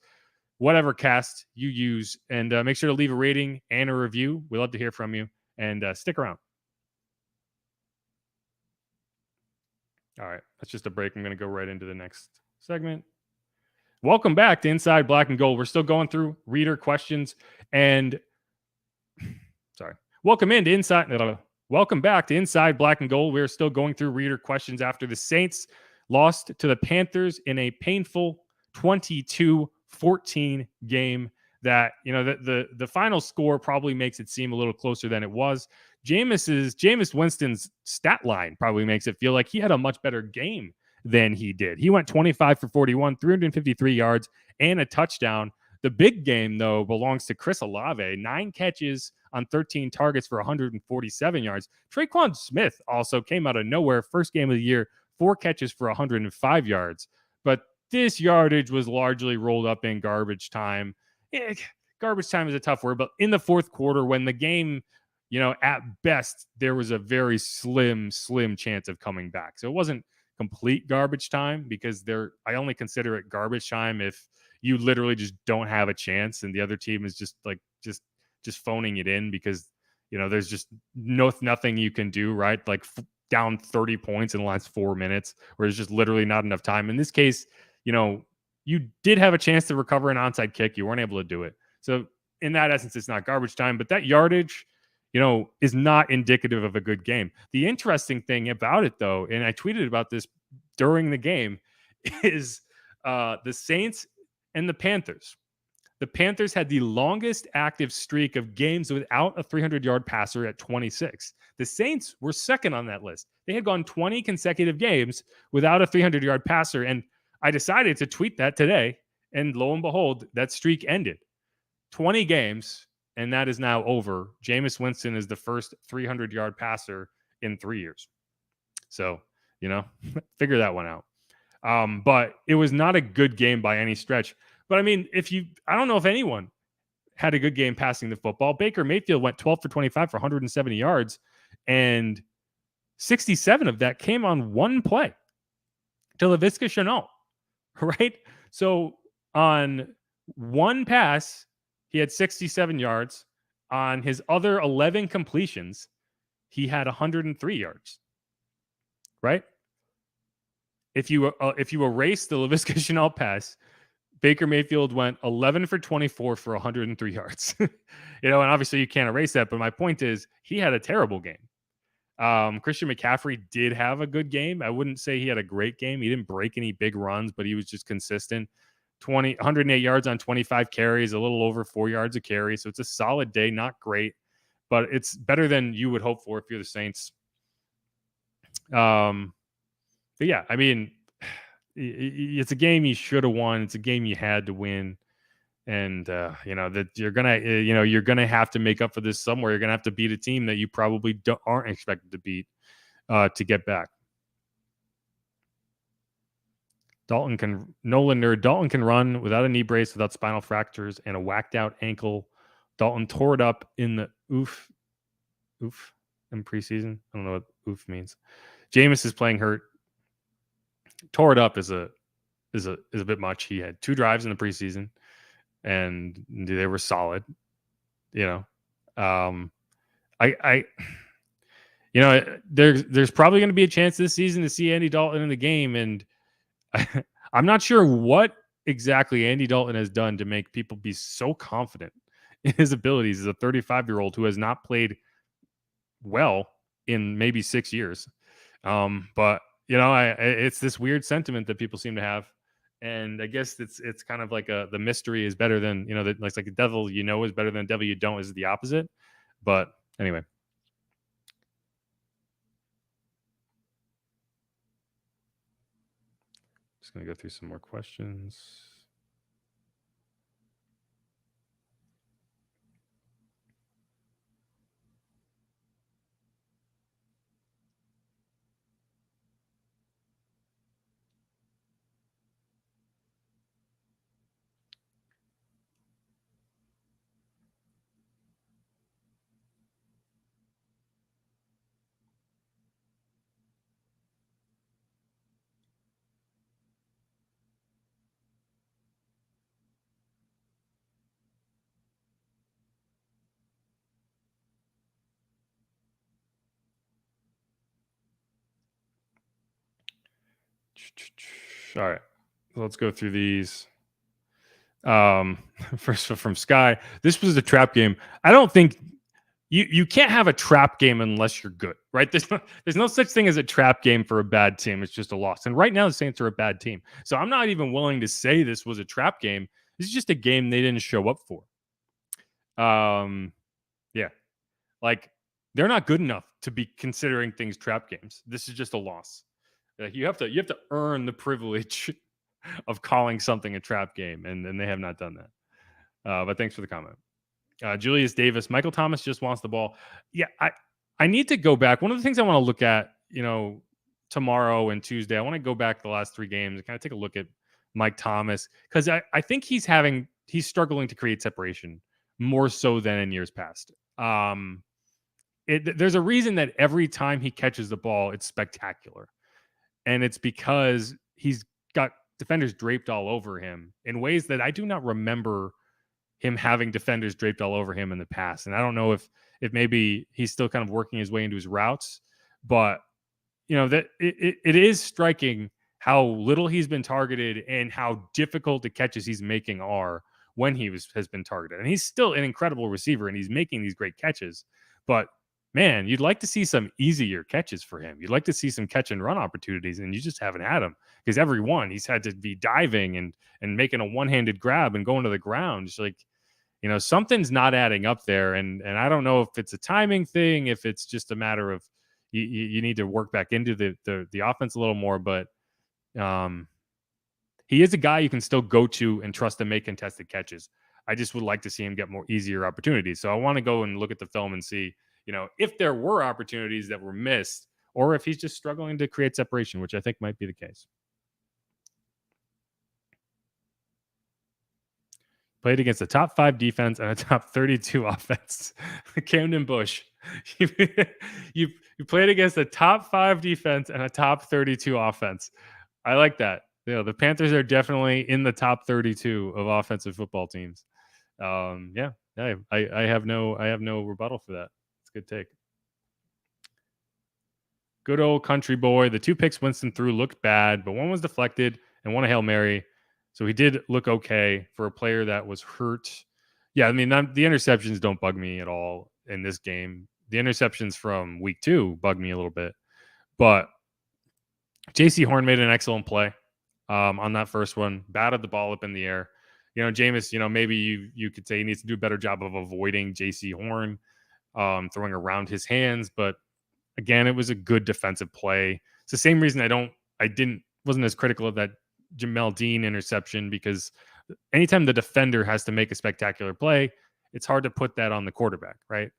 Speaker 1: whatever cast you use. And make sure to leave a rating and a review. We'd love to hear from you. And stick around. All right, that's just a break. I'm going to go right into the next segment. Welcome back to Inside Black and Gold. We're still going through reader questions and welcome back to Inside Black and Gold. We're still going through reader questions after the Saints lost to the Panthers in a painful 22-14 game that, the final score probably makes it seem a little closer than it was. Jameis Winston's stat line probably makes it feel like he had a much better game than he did. He went 25 for 41, 353 yards, and a touchdown. The big game, though, belongs to Chris Olave. 9 catches on 13 targets for 147 yards. Traquan Smith also came out of nowhere. First game of the year, 4 catches for 105 yards. But this yardage was largely rolled up in garbage time. Garbage time is a tough word, but in the fourth quarter, when the game, at best, there was a very slim chance of coming back. So it wasn't complete garbage time, because I only consider it garbage time if you literally just don't have a chance and the other team is just phoning it in, because there's just nothing you can do, right? Like down 30 points in the last 4 minutes, where there's just literally not enough time. In this case, you did have a chance to recover an onside kick. You weren't able to do it. So in that essence, it's not garbage time, but that yardage, is not indicative of a good game. The interesting thing about it, though, and I tweeted about this during the game, is the Saints and the Panthers. The Panthers had the longest active streak of games without a 300-yard passer at 26. The Saints were second on that list. They had gone 20 consecutive games without a 300-yard passer, and I decided to tweet that today, and lo and behold, that streak ended. 20 games, and that is now over. Jameis Winston is the first 300-yard passer in 3 years. So, figure that one out. But it was not a good game by any stretch. But I mean, I don't know if anyone had a good game passing the football. Baker Mayfield went 12 for 25 for 170 yards, and 67 of that came on one play to Laviska Shenault, right? So on one pass, he had 67 yards. On his other 11 completions, he had 103 yards, right? If you erase the Laviska Shenault pass, Baker Mayfield went 11 for 24 for 103 yards. And obviously you can't erase that, but my point is he had a terrible game. Christian McCaffrey did have a good game. I wouldn't say he had a great game. He didn't break any big runs, but he was just consistent. 108 yards on 25 carries, a little over 4 yards a carry. So it's a solid day, not great, but it's better than you would hope for if you're the Saints. But yeah, I mean, it's a game you should have won. It's a game you had to win. And, that you're going to have to make up for this somewhere. You're going to have to beat a team that you probably aren't expected to beat to get back. Dalton can run without a knee brace, without spinal fractures, and a whacked out ankle. Dalton tore it up in the oof in preseason. I don't know what oof means. Jameis is playing hurt. Tore it up is a bit much. He had 2 drives in the preseason, and they were solid. There's probably going to be a chance this season to see Andy Dalton in the game, and I'm not sure what exactly Andy Dalton has done to make people be so confident in his abilities as a 35-year-old who has not played well in maybe 6 years. But it's this weird sentiment that people seem to have, and I guess it's kind of like the mystery is better than like the devil is better than the devil you don't is the opposite. But anyway. Just going to go through some more questions. All right, let's go through these. First from Sky, this was a trap game. I don't think you can't have a trap game unless you're good, right? There's no such thing as a trap game for a bad team. It's just a loss. And right now the Saints are a bad team. So I'm not even willing to say this was a trap game. This is just a game they didn't show up for. Yeah. Like, they're not good enough to be considering things trap games. This is just a loss. Like, you have to earn the privilege of calling something a trap game, and they have not done that. But thanks for the comment. Julius Davis, Michael Thomas just wants the ball. Yeah, I need to go back. One of the things I want to look at, tomorrow and Tuesday, I want to go back the last 3 games and kind of take a look at Mike Thomas, because I think he's struggling to create separation more so than in years past. There's a reason that every time he catches the ball, it's spectacular. And it's because he's got defenders draped all over him in ways that I do not remember him having defenders draped all over him in the past. And I don't know if maybe he's still kind of working his way into his routes, but that it is striking how little he's been targeted and how difficult the catches he's making are when he has been targeted. And he's still an incredible receiver and he's making these great catches, but man, you'd like to see some easier catches for him. You'd like to see some catch and run opportunities, and you just haven't had them, because every one he's had to be diving and making a one-handed grab and going to the ground. It's like, something's not adding up there. And I don't know if it's a timing thing, if it's just a matter of you need to work back into the offense a little more. But he is a guy you can still go to and trust to make contested catches. I just would like to see him get more easier opportunities. So I want to go and look at the film and see, if there were opportunities that were missed, or if he's just struggling to create separation, which I think might be the case. Played against a top 5 defense and a top 32 offense. Camden Bush, you played against a top 5 defense and a top 32 offense. I like that. The Panthers are definitely in the top 32 of offensive football teams. I have no rebuttal for that. Good take. Good old country boy. The 2 picks Winston threw looked bad, but one was deflected and one a Hail Mary. So he did look okay for a player that was hurt. Yeah, I mean, the interceptions don't bug me at all in this game. The interceptions from week 2 bug me a little bit. But J.C. Horn made an excellent play on that first one. Batted the ball up in the air. Jameis, maybe you could say he needs to do a better job of avoiding J.C. Horn. Throwing around his hands, but again, it was a good defensive play. It's the same reason wasn't as critical of that Jamel Dean interception, because anytime the defender has to make a spectacular play, it's hard to put that on the quarterback, right?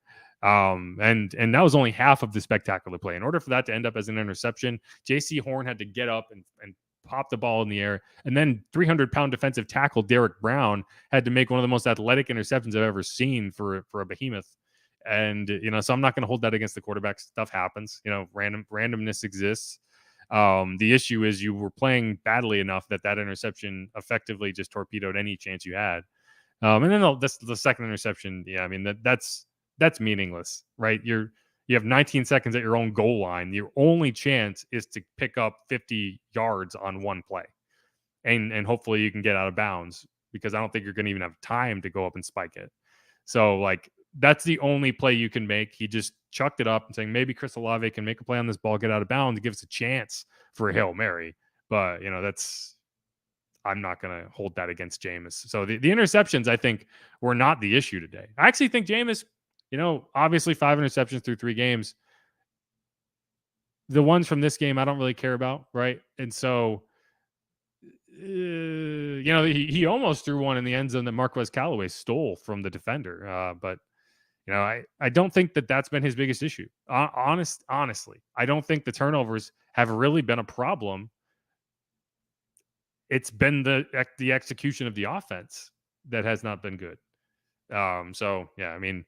Speaker 1: And that was only half of the spectacular play. In order for that to end up as an interception, J.C. Horn had to get up and pop the ball in the air, and then 300-pound defensive tackle Derek Brown had to make one of the most athletic interceptions I've ever seen for a behemoth. And, so I'm not going to hold that against the quarterback. Stuff happens, randomness exists. The issue is you were playing badly enough that interception effectively just torpedoed any chance you had. And then the second interception. Yeah. I mean, that's meaningless, right? You have 19 seconds at your own goal line. Your only chance is to pick up 50 yards on one play. And hopefully you can get out of bounds, because I don't think you're going to even have time to go up and spike it. So that's the only play you can make. He just chucked it up and saying maybe Chris Olave can make a play on this ball, get out of bounds, give us a chance for a Hail Mary. But, I'm not going to hold that against Jameis. So the interceptions, I think, were not the issue today. I actually think Jameis, obviously 5 interceptions through 3 games. The ones from this game, I don't really care about, right? And so he almost threw one in the end zone that Marquez Callaway stole from the defender. But I don't think that that's been his biggest issue. Honestly, I don't think the turnovers have really been a problem. It's been the execution of the offense that has not been good. So yeah, I mean,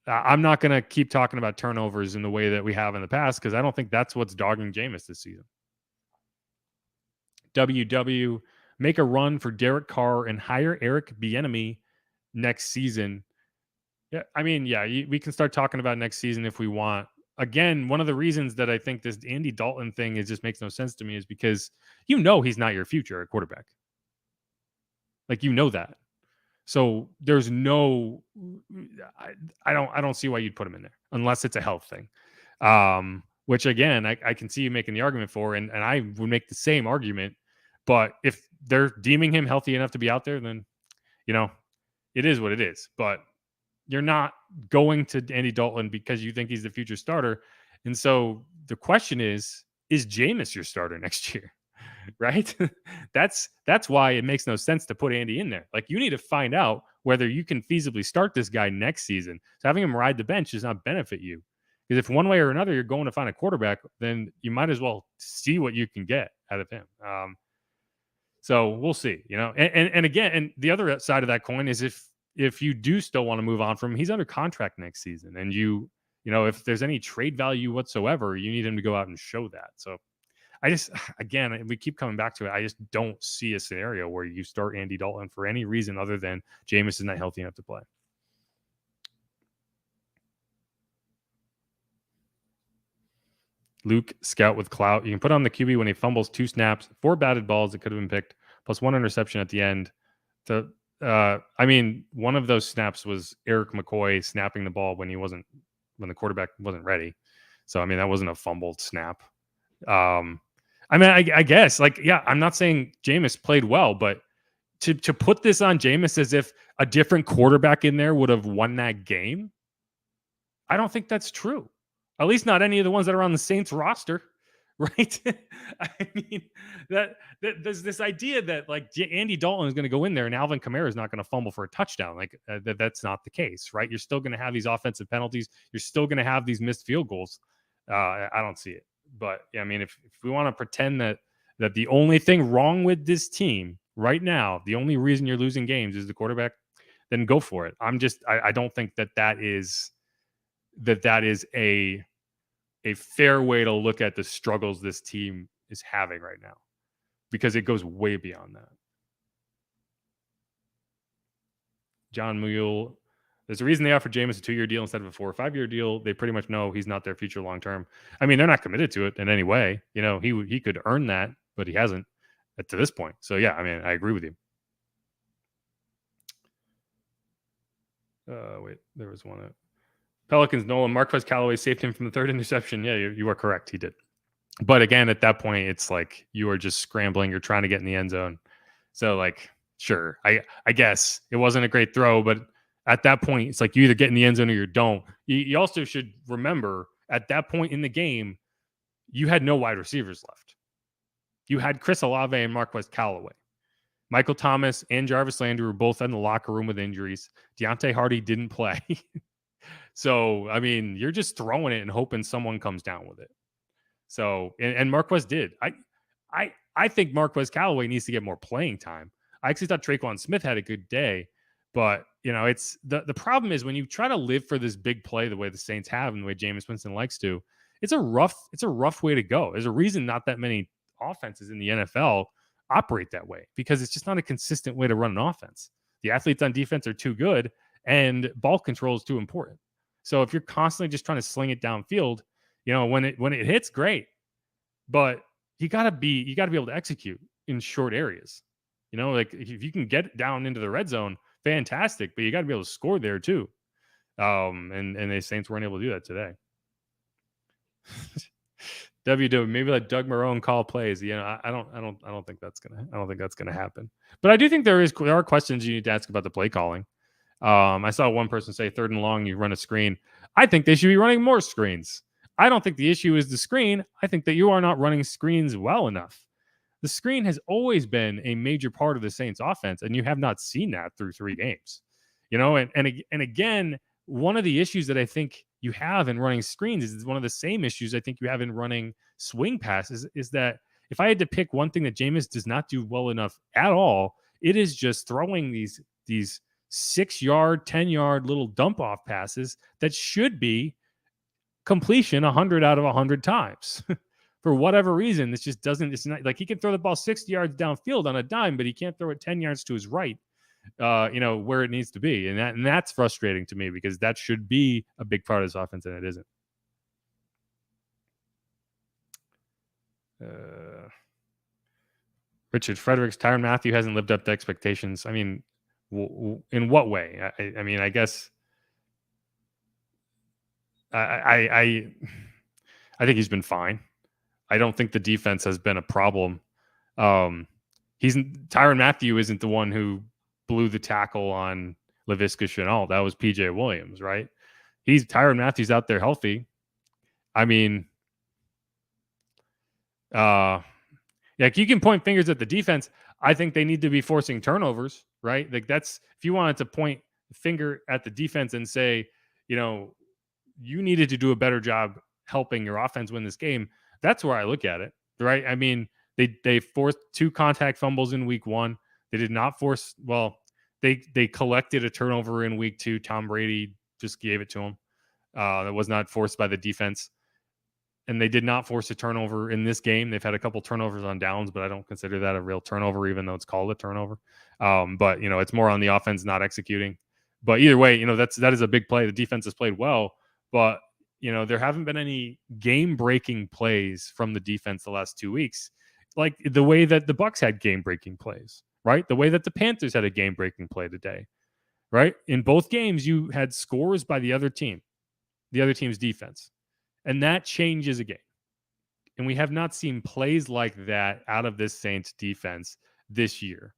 Speaker 1: I'm not going to keep talking about turnovers in the way that we have in the past because I don't think that's what's dogging Jameis this season. WW, make a run for Derek Carr and hire Eric Bieniemy next season. Yeah, I mean, yeah, we can start talking about next season if we want. Again, one of the reasons that I think this Andy Dalton thing just makes no sense to me is because he's not your future at quarterback. Like that. So there's no, I don't see why you'd put him in there unless it's a health thing. Which again, I can see you making the argument for, and I would make the same argument. But if they're deeming him healthy enough to be out there, then it is what it is. But you're not going to Andy Dalton because you think he's the future starter. And so the question is Jameis your starter next year? Right? That's why it makes no sense to put Andy in there. Like, you need to find out whether you can feasibly start this guy next season. So having him ride the bench does not benefit you. Because if one way or another you're going to find a quarterback, then you might as well see what you can get out of him. So we'll see, and again, and the other side of that coin is if you do still want to move on from him, he's under contract next season. And if there's any trade value whatsoever, you need him to go out and show that. So again, we keep coming back to it. I just don't see a scenario where you start Andy Dalton for any reason other than Jameis is not healthy enough to play. Luke, scout with clout. You can put on the QB when he fumbles 2 snaps, 4 batted balls that could have been picked, plus 1 interception at the end. One of those snaps was Eric McCoy snapping the ball when the quarterback wasn't ready. So, that wasn't a fumbled snap. I guess, I'm not saying Jameis played well, but to put this on Jameis as if a different quarterback in there would have won that game, I don't think that's true. At least not any of the ones that are on the Saints roster, right? That there's this idea that Andy Dalton is going to go in there and Alvin Kamara is not going to fumble for a touchdown. That's not the case, right? You're still going to have these offensive penalties. You're still going to have these missed field goals. I don't see it. But yeah, if we want to pretend that the only thing wrong with this team right now, the only reason you're losing games is the quarterback, then go for it. I don't think that is a fair way to look at the struggles this team is having right now, because it goes way beyond that. John Mule, there's a reason they offered Jameis a 2-year deal instead of a 4 or 5-year deal. They pretty much know he's not their future long term. They're not committed to it in any way. He could earn that, but he hasn't to this point. So yeah, I agree with you. Wait, there was one. Pelicans, Nolan Marquez Callaway saved him from the 3rd interception. Yeah, you are correct. He did. But again, at that point, it's like you are just scrambling. You're trying to get in the end zone. So, sure, I guess it wasn't a great throw, but at that point, it's like you either get in the end zone or you don't. You also should remember at that point in the game, you had no wide receivers left. You had Chris Olave and Marquez Callaway. Michael Thomas and Jarvis Landry were both in the locker room with injuries. Deontay Hardy didn't play. So, you're just throwing it and hoping someone comes down with it. So, and Marquez did. I think Marquez Callaway needs to get more playing time. I actually thought Traquan Smith had a good day, but it's the problem is when you try to live for this big play the way the Saints have and the way Jameis Winston likes to, it's a rough way to go. There's a reason not that many offenses in the NFL operate that way, because it's just not a consistent way to run an offense. The athletes on defense are too good and ball control is too important. So if you're constantly just trying to sling it downfield, when it hits, great, but you gotta be able to execute in short areas. If you can get down into the red zone, fantastic, but you got to be able to score there too. And the Saints weren't able to do that today. Maybe let Doug Marrone call plays. I don't think that's gonna happen. But I do think there are questions you need to ask about the play calling. I saw one person say 3rd and long, you run a screen. I think they should be running more screens. I don't think the issue is the screen. I think that you are not running screens well enough. The screen has always been a major part of the Saints offense, and you have not seen that through 3 games. And again, one of the issues that I think you have in running screens is one of the same issues I think you have in running swing passes, is that if I had to pick one thing that Jameis does not do well enough at all, it is just throwing these 6-yard, 10-yard little dump off passes that should be completion 100 out of 100 times. For whatever reason, this just doesn't, it's not like he can throw the ball 60 yards downfield on a dime, but he can't throw it 10 yards to his right, where it needs to be. And that's frustrating to me, because that should be a big part of this offense, and it isn't. Richard Fredericks, Tyrann Mathieu hasn't lived up to expectations. I mean, in what way? I mean, I guess I think he's been fine. I don't think the defense has been a problem. Tyrann Mathieu isn't the one who blew the tackle on Laviska Shenault. That was PJ Williams, right? Tyrann Mathieu's out there healthy. I mean, like, you can point fingers at the defense. I think they need to be forcing turnovers, right? Like, that's, if you wanted to point the finger at the defense and say, you needed to do a better job helping your offense win this game, that's where I look at it, right? I mean, they forced 2 contact fumbles in week 1. They did not force, they collected a turnover in week 2. Tom Brady just gave it to them. That was not forced by the defense. And they did not force a turnover in this game. They've had a couple turnovers on downs, but I don't consider that a real turnover, even though it's called a turnover. But it's more on the offense not executing. But either way, that is a big play. The defense has played well, but there haven't been any game-breaking plays from the defense the last 2 weeks, like the way that the Bucs had game-breaking plays, right? The way that the Panthers had a game-breaking play today, right? In both games, you had scores by the other team's defense. And that changes a game. And we have not seen plays like that out of this Saints defense this year.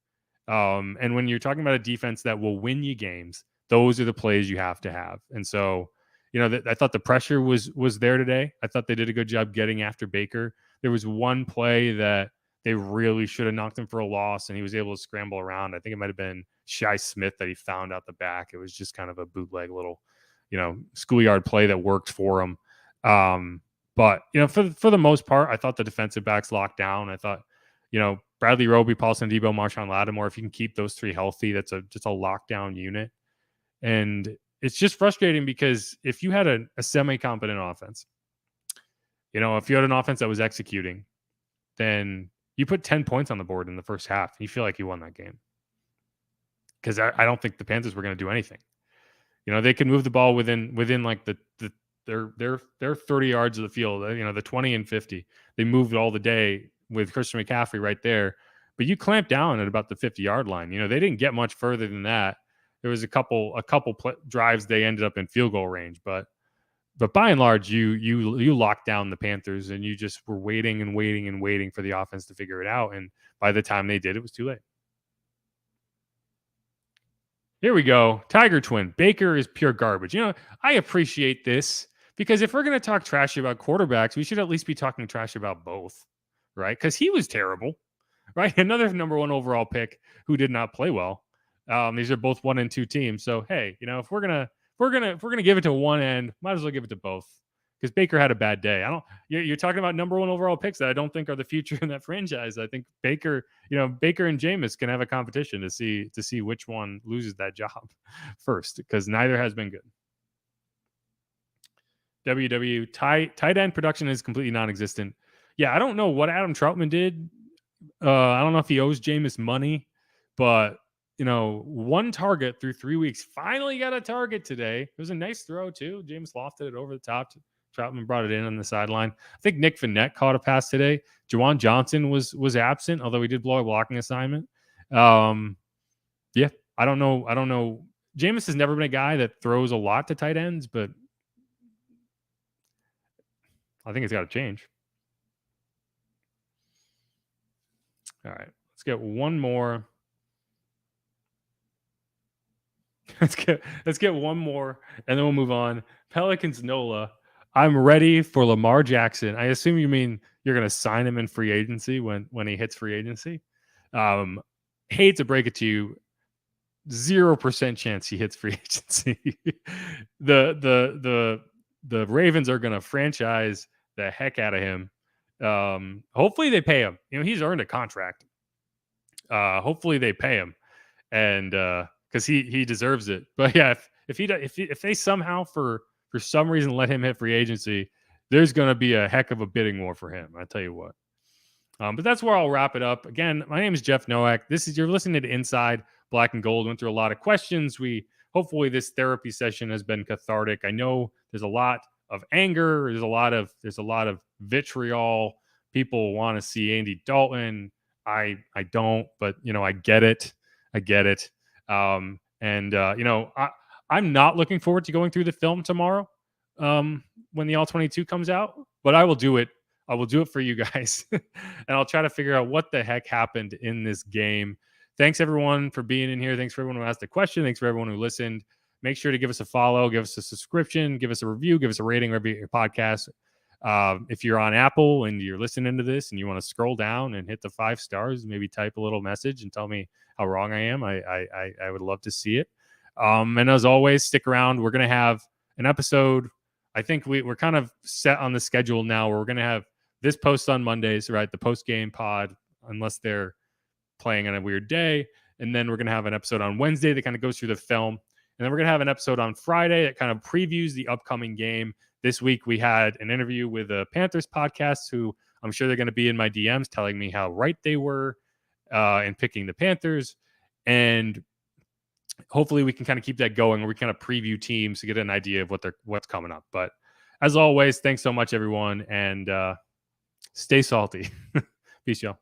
Speaker 1: And when you're talking about a defense that will win you games, those are the plays you have to have. And so, I thought the pressure was there today. I thought they did a good job getting after Baker. There was one play that they really should have knocked him for a loss, and he was able to scramble around. I think it might have been Shi Smith that he found out the back. It was just kind of a bootleg little, schoolyard play that worked for him. But for the most part, I thought the defensive backs locked down. I thought, Bradley Roby, Paulson Debo, Marshawn Lattimore, if you can keep those 3 healthy, that's just a lockdown unit. And it's just frustrating, because if you had a semi-competent offense, if you had an offense that was executing, then you put 10 points on the board in the first half. You feel like you won that game, because I don't think the Panthers were going to do anything. They could move the ball within like their 30 yards of the field, the 20 and 50. They moved all the day with Christian McCaffrey right there. But you clamped down at about the 50-yard line. They didn't get much further than that. There was a couple drives they ended up in field goal range, but by and large, you locked down the Panthers, and you just were waiting and waiting and waiting for the offense to figure it out. And by the time they did, it was too late. Here we go. Tiger Twin. Baker is pure garbage. I appreciate this, because if we're going to talk trash about quarterbacks, we should at least be talking trash about both, right? Because he was terrible, right? Another number 1 overall pick who did not play well. These are both 1 and 2 teams. So hey, if we're gonna give it to one end, might as well give it to both, because Baker had a bad day. You're talking about number 1 overall picks that I don't think are the future in that franchise. I think Baker and Jameis can have a competition to see which one loses that job first, because neither has been good. WW tight end production is completely non-existent. Yeah, I don't know what Adam Troutman did. I don't know if he owes Jameis money, but 1 target through 3 weeks. Finally got a target today. It was a nice throw too. Jameis lofted it over the top. Troutman brought it in on the sideline. I think Nick Vannett caught a pass today. Juwan Johnson was absent, although he did blow a blocking assignment. Yeah, I don't know. Jameis has never been a guy that throws a lot to tight ends, but I think it's got to change. All right, let's get one more. Let's get one more, and then we'll move on. Pelicans Nola. I'm ready for Lamar Jackson. I assume you mean you're going to sign him in free agency when he hits free agency. Hate to break it to you, 0% chance he hits free agency. The Ravens are going to franchise the heck out of him. Hopefully they pay him. He's earned a contract. Hopefully they pay him, and because he deserves it. But yeah, if they somehow for some reason let him hit free agency, there's going to be a heck of a bidding war for him. I tell you what. But that's where I'll wrap it up. Again, my name is Jeff Nowak. You're listening to Inside Black and Gold. Went through a lot of questions. Hopefully this therapy session has been cathartic. I know there's a lot of anger. There's a lot of vitriol. People want to see Andy Dalton. I don't, but I get it. I'm not looking forward to going through the film tomorrow when the All-22 comes out, but I will do it. I will do it for you guys, and I'll try to figure out what the heck happened in this game. Thanks, everyone, for being in here. Thanks for everyone who asked a question. Thanks for everyone who listened. Make sure to give us a follow, give us a subscription, give us a review, give us a rating wherever you get your podcast. If you're on Apple and you're listening to this and you want to scroll down and hit the 5 stars, maybe type a little message and tell me how wrong I am. I would love to see it. And as always, stick around. We're going to have an episode. I think we're kind of set on the schedule now where we're going to have this post on Mondays, right? The post-game pod, unless they're playing on a weird day. And then we're going to have an episode on Wednesday that kind of goes through the film. And then we're going to have an episode on Friday that kind of previews the upcoming game. This week, we had an interview with a Panthers podcast who I'm sure they're going to be in my DMs telling me how right they were in picking the Panthers. And hopefully we can kind of keep that going where we kind of preview teams to get an idea of what's coming up. But as always, thanks so much, everyone. And stay salty. Peace, y'all.